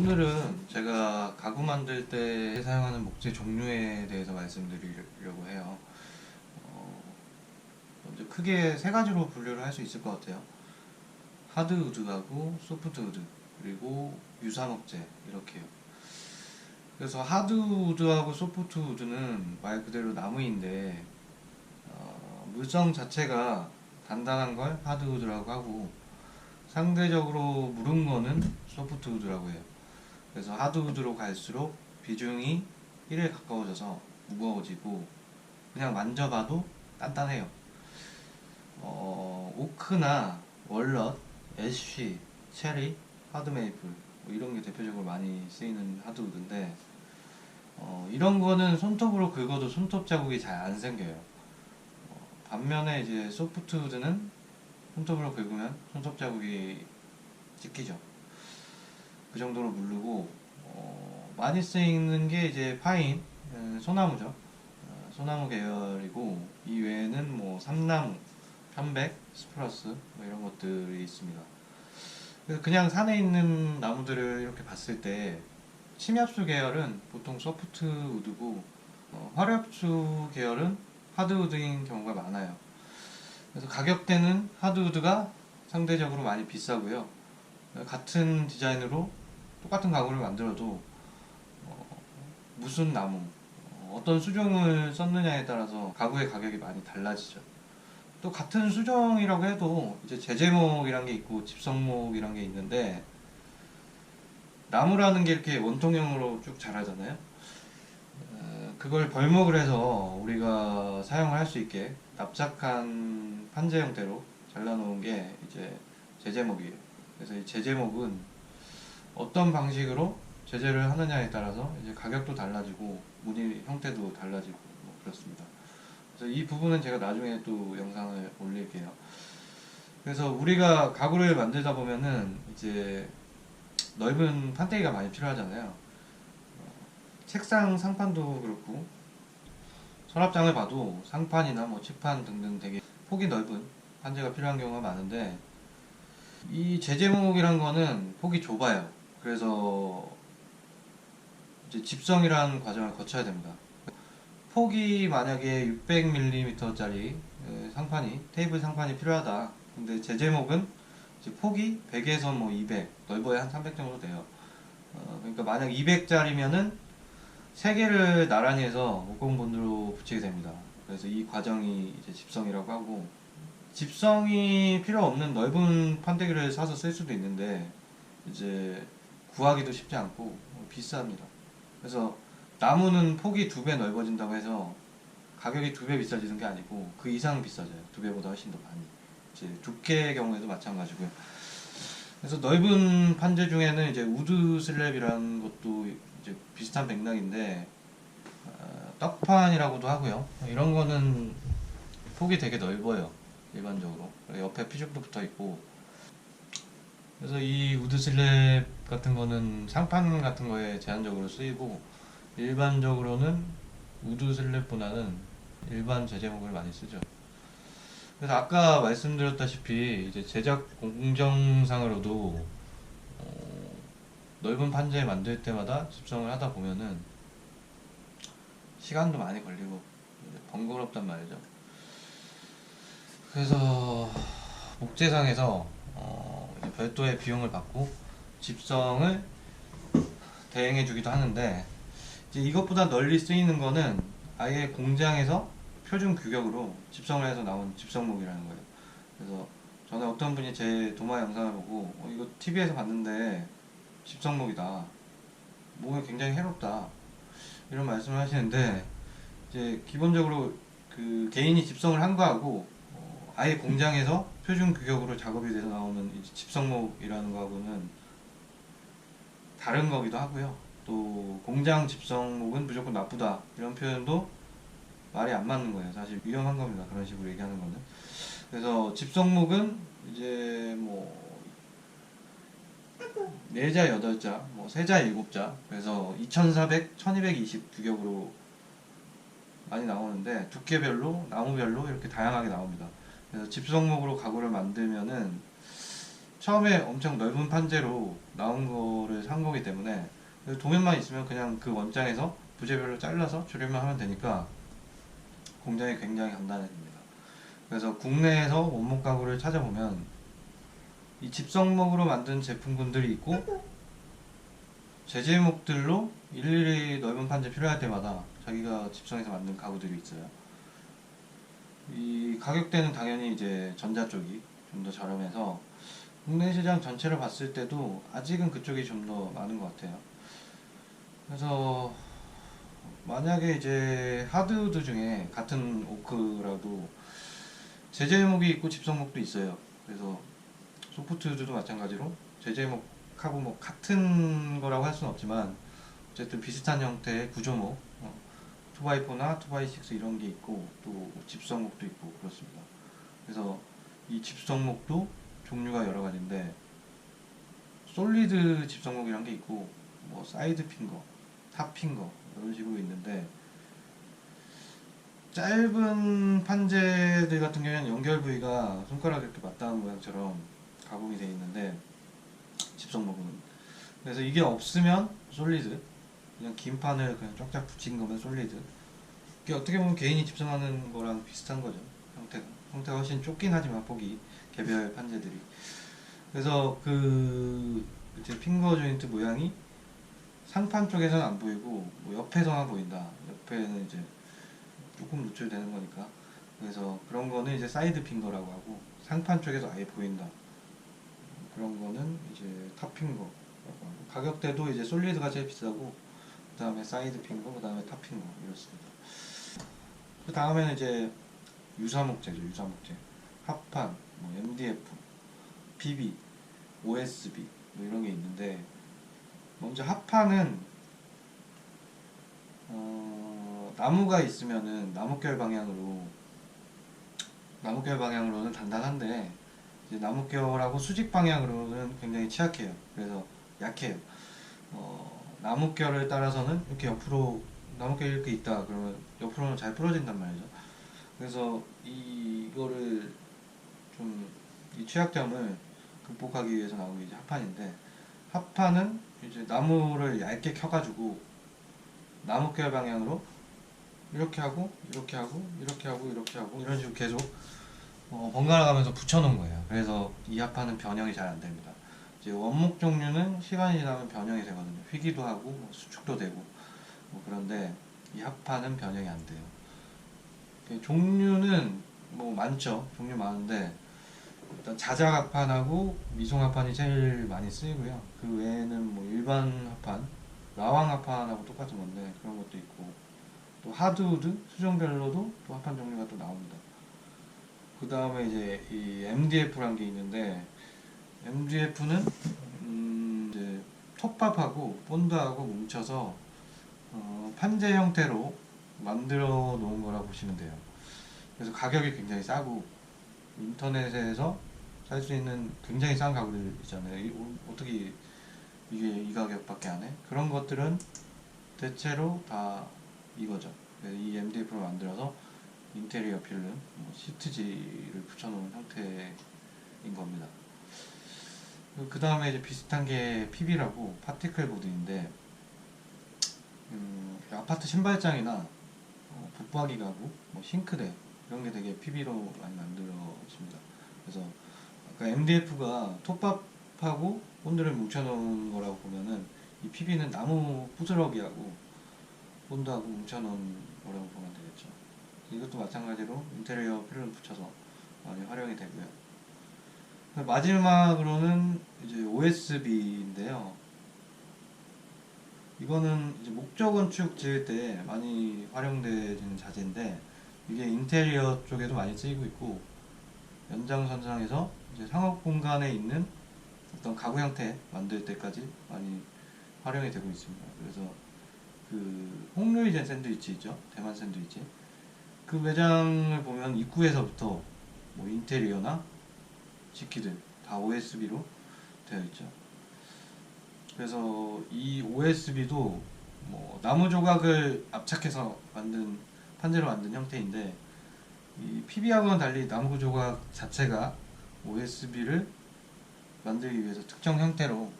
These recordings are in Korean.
오늘은 제가 가구 만들 때 사용하는 목재 종류에 대해서 말씀드리려고 해요. 먼저 크게 세 가지로 분류를 할 수 있을 것 같아요. 하드우드하고 소프트우드, 그리고 유사목재, 이렇게요. 그래서 하드우드하고 소프트우드는 말 그대로 나무인데 물성 자체가 단단한 걸 하드우드라고 하고, 상대적으로 무른 거는 소프트우드라고 해요. 그래서 하드우드로 갈수록 비중이 1에 가까워져서 무거워지고, 그냥 만져봐도 단단해요. 오크나 월넛, 애쉬, 체리, 하드메이플, 뭐 이런 게 대표적으로 많이 쓰이는 하드우드인데, 이런 거는 손톱으로 긁어도 손톱 자국이 잘 안 생겨요. 반면에 이제 소프트우드는 손톱으로 긁으면 손톱 자국이 찍히죠. 그 정도로 무르고, 많이 쓰이는 게 이제 파인, 소나무죠. 소나무 계열이고, 이 외에는 뭐 삼나무, 편백, 스프러스, 뭐 이런 것들이 있습니다. 그래서 그냥 산에 있는 나무들을 이렇게 봤을 때 침엽수 계열은 보통 소프트우드고, 화렵수 계열은 하드우드인 경우가 많아요. 그래서 가격대는 하드우드가 상대적으로 많이 비싸고요. 같은 디자인으로 똑같은 가구를 만들어도 무슨 나무, 어떤 수종을 썼느냐에 따라서 가구의 가격이 많이 달라지죠. 또 같은 수종이라고 해도 이제 제재목이란 게 있고 집성목이란 게 있는데, 나무라는 게 이렇게 원통형으로 쭉 자라잖아요. 그걸 벌목을 해서 우리가 사용을 할 수 있게 납작한 판재 형태로 잘라놓은 게 이제 제재목이에요. 그래서 이 제재목은 어떤 방식으로 제재를 하느냐에 따라서 이제 가격도 달라지고 무늬 형태도 달라지고 뭐 그렇습니다. 그래서 이 부분은 제가 나중에 또 영상을 올릴게요. 그래서 우리가 가구를 만들다 보면은 이제 넓은 판때기가 많이 필요하잖아요. 책상 상판도 그렇고, 서랍장을 봐도 상판이나 뭐 칠판 등등 되게 폭이 넓은 판재가 필요한 경우가 많은데, 이 제재목이란 거는 폭이 좁아요. 그래서 이제 집성이라는 과정을 거쳐야 됩니다. 폭이 만약에 600mm짜리 상판이, 테이블 상판이 필요하다. 근데 제재목은 이제 폭이 100에서 뭐 200, 넓어야 한 300 정도 돼요. 그러니까 만약 200짜리면은 3개를 나란히 해서 목공본드로 붙이게 됩니다. 그래서 이 과정이 이제 집성이라고 하고, 집성이 필요 없는 넓은 판때기를 사서 쓸 수도 있는데 이제 구하기도 쉽지 않고 비쌉니다. 그래서 나무는 폭이 2배 넓어진다고 해서 가격이 2배 비싸지는 게 아니고 그 이상 비싸져요. 2배보다 훨씬 더 많이. 이제 두께의 경우에도 마찬가지고요. 그래서 넓은 판재 중에는 이제 우드 슬랩이라는 것도 이제 비슷한 맥락인데, 떡판이라고도 하고요. 이런 거는 폭이 되게 넓어요. 일반적으로. 옆에 피죽도 붙어 있고. 그래서 이 우드 슬랩 같은 거는 상판 같은 거에 제한적으로 쓰이고, 일반적으로는 우드 슬랩보다는 일반 제재목을 많이 쓰죠. 그래서 아까 말씀드렸다시피 이제 제작 공정상으로도 넓은 판재 만들 때마다 집성을 하다 보면은 시간도 많이 걸리고 번거롭단 말이죠. 그래서 목재상에서 별도의 비용을 받고 집성을 대행해 주기도 하는데, 이제 이것보다 널리 쓰이는 거는 아예 공장에서 표준 규격으로 집성을 해서 나온 집성목이라는 거예요. 그래서 전에 어떤 분이 제 도마 영상을 보고 이거 TV에서 봤는데 집성목이다, 목이 굉장히 해롭다, 이런 말씀을 하시는데, 이제 기본적으로 그 개인이 집성을 한 거하고 아예 공장에서 표준 규격으로 작업이 돼서 나오는 집성목이라는 거하고는 다른 거기도 하고요. 또 공장 집성목은 무조건 나쁘다, 이런 표현도 말이 안 맞는 거예요. 사실 위험한 겁니다. 그런 식으로 얘기하는 거는. 그래서 집성목은 이제 뭐 4자, 8자, 뭐 3자, 7자, 그래서 2400, 1220 규격으로 많이 나오는데, 두께별로, 나무별로 이렇게 다양하게 나옵니다. 그래서 집성목으로 가구를 만들면은 처음에 엄청 넓은 판재로 나온 거를 산 거기 때문에 도면만 있으면 그냥 그 원장에서 부재별로 잘라서 조립만 하면 되니까 공장이 굉장히 간단해집니다. 그래서 국내에서 원목 가구를 찾아보면 이 집성목으로 만든 제품군들이 있고 제재목들로 일일이 넓은 판재 필요할 때마다 자기가 집성해서 만든 가구들이 있어요. 이 가격대는 당연히 이제 전자 쪽이 좀 더 저렴해서 국내 시장 전체를 봤을 때도 아직은 그쪽이 좀 더 많은 것 같아요. 그래서 만약에 이제 하드우드 중에 같은 오크라도 제재목이 있고 집성목도 있어요. 그래서 소프트우드도 마찬가지로 제재목하고 뭐 같은 거라고 할 수는 없지만 어쨌든 비슷한 형태의 구조목 2x4나 2x6 이런 게 있고 또 집성목도 있고 그렇습니다. 그래서 이 집성목도 종류가 여러 가지인데 솔리드 집성목이란 게 있고 뭐 사이드 핑거, 탑 핑거 이런 식으로 있는데 짧은 판재들 같은 경우에는 연결 부위가 손가락에 이렇게 맞닿은 모양처럼 가공이 되어 있는데 집성목은 그래서 이게 없으면 솔리드 그냥 긴 판을 그냥 쫙쫙 붙인 거면 솔리드 이게 어떻게 보면 개인이 집성하는 거랑 비슷한 거죠. 형태가 훨씬 좁긴 하지만 폭이 개별 판재들이 그래서 그 이제 핑거 조인트 모양이 상판 쪽에서는 안 보이고 뭐 옆에서만 보인다. 옆에는 이제 조금 노출되는 거니까 그래서 그런 거는 이제 사이드 핑거라고 하고 상판 쪽에서 아예 보인다. 그런 거는 이제 탑 핑거라고 하고 가격대도 이제 솔리드가 제일 비싸고 그 다음에 사이드 핑거, 그 다음에 탑 핑거 이렇습니다. 그 다음에는 이제 유사목재죠. 유사목재 합판, 뭐 MDF, BB, OSB 뭐 이런 게 있는데 먼저 합판은 나무가 있으면은 나뭇결 방향으로는 단단한데 이제 나뭇결하고 수직 방향으로는 굉장히 취약해요. 그래서 약해요. 나뭇결을 따라서는 이렇게 옆으로 나뭇결이 이렇게 있다 그러면 옆으로는 잘 부러진단 말이죠. 그래서 이거를 좀 이 취약점을 극복하기 위해서 나온 게 이제 합판인데 합판은 이제 나무를 얇게 켜가지고 나뭇결 방향으로 이렇게 하고 이렇게 하고 이렇게 하고 이렇게 하고 이런 식으로 계속 번갈아 가면서 붙여놓은 거예요. 그래서 이 합판은 변형이 잘 안 됩니다. 이제 원목 종류는 시간이 지나면 변형이 되거든요. 휘기도 하고 뭐 수축도 되고 뭐 그런데 이 합판은 변형이 안 돼요. 종류는 뭐 많죠. 종류 많은데 일단 자작 합판하고 미송 합판이 제일 많이 쓰이고요. 그 외에는 뭐 일반 합판, 라왕 합판하고 똑같은 건데 그런 것도 있고 또 하드우드 수종별로도 또 합판 종류가 또 나옵니다. 그 다음에 이제 이 MDF라는 게 있는데 MDF는 이제 톱밥하고 본드하고 뭉쳐서 판재 형태로 만들어 놓은 거라고 보시면 돼요. 그래서 가격이 굉장히 싸고 인터넷에서 살 수 있는 굉장히 싼 가구들 있잖아요. 어떻게 이게 이 가격밖에 안 해? 그런 것들은 대체로 다 이거죠. 이 MDF로 만들어서 인테리어 필름, 뭐 시트지를 붙여놓은 형태인 겁니다. 그 다음에 이제 비슷한 게 PB라고 파티클 보드인데 아파트 신발장이나 붙박이 가구, 뭐 싱크대 이런 게 되게 PB로 많이 만들어집니다. 그래서 아까 MDF가 톱밥하고 본드를 뭉쳐놓은 거라고 보면은 이 PB는 나무 부스러기하고 본드하고 뭉쳐놓은 거라고 보면 되겠죠. 이것도 마찬가지로 인테리어 필름 붙여서 많이 활용이 되고요. 마지막으로는 이제 OSB인데요. 이거는 이제 목조 건축 지을 때 많이 활용되는 자재인데 이게 인테리어 쪽에도 많이 쓰이고 있고 연장선상에서 이제 상업 공간에 있는 어떤 가구 형태 만들 때까지 많이 활용이 되고 있습니다. 그래서 그 홍루이젠 샌드위치 있죠? 대만 샌드위치. 그 매장을 보면 입구에서부터 뭐 인테리어나 식기들 다 OSB로 되어 있죠. 그래서 이 OSB도 뭐 나무 조각을 압착해서 만든 판재로 만든 형태인데 이 PB하고는 달리 나무 조각 자체가 OSB를 만들기 위해서 특정 형태로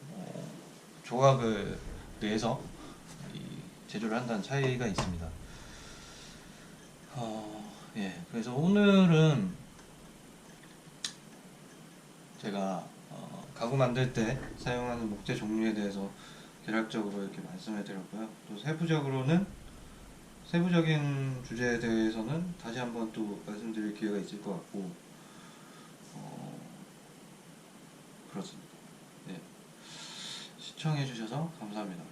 조각을 내서 이 제조를 한다는 차이가 있습니다. 예, 그래서 오늘은 제가 가구 만들 때 사용하는 목재 종류에 대해서 개략적으로 이렇게 말씀해 드렸고요. 또 세부적인 주제에 대해서는 다시 한번 또 말씀드릴 기회가 있을 것 같고, 그렇습니다. 네. 시청해 주셔서 감사합니다.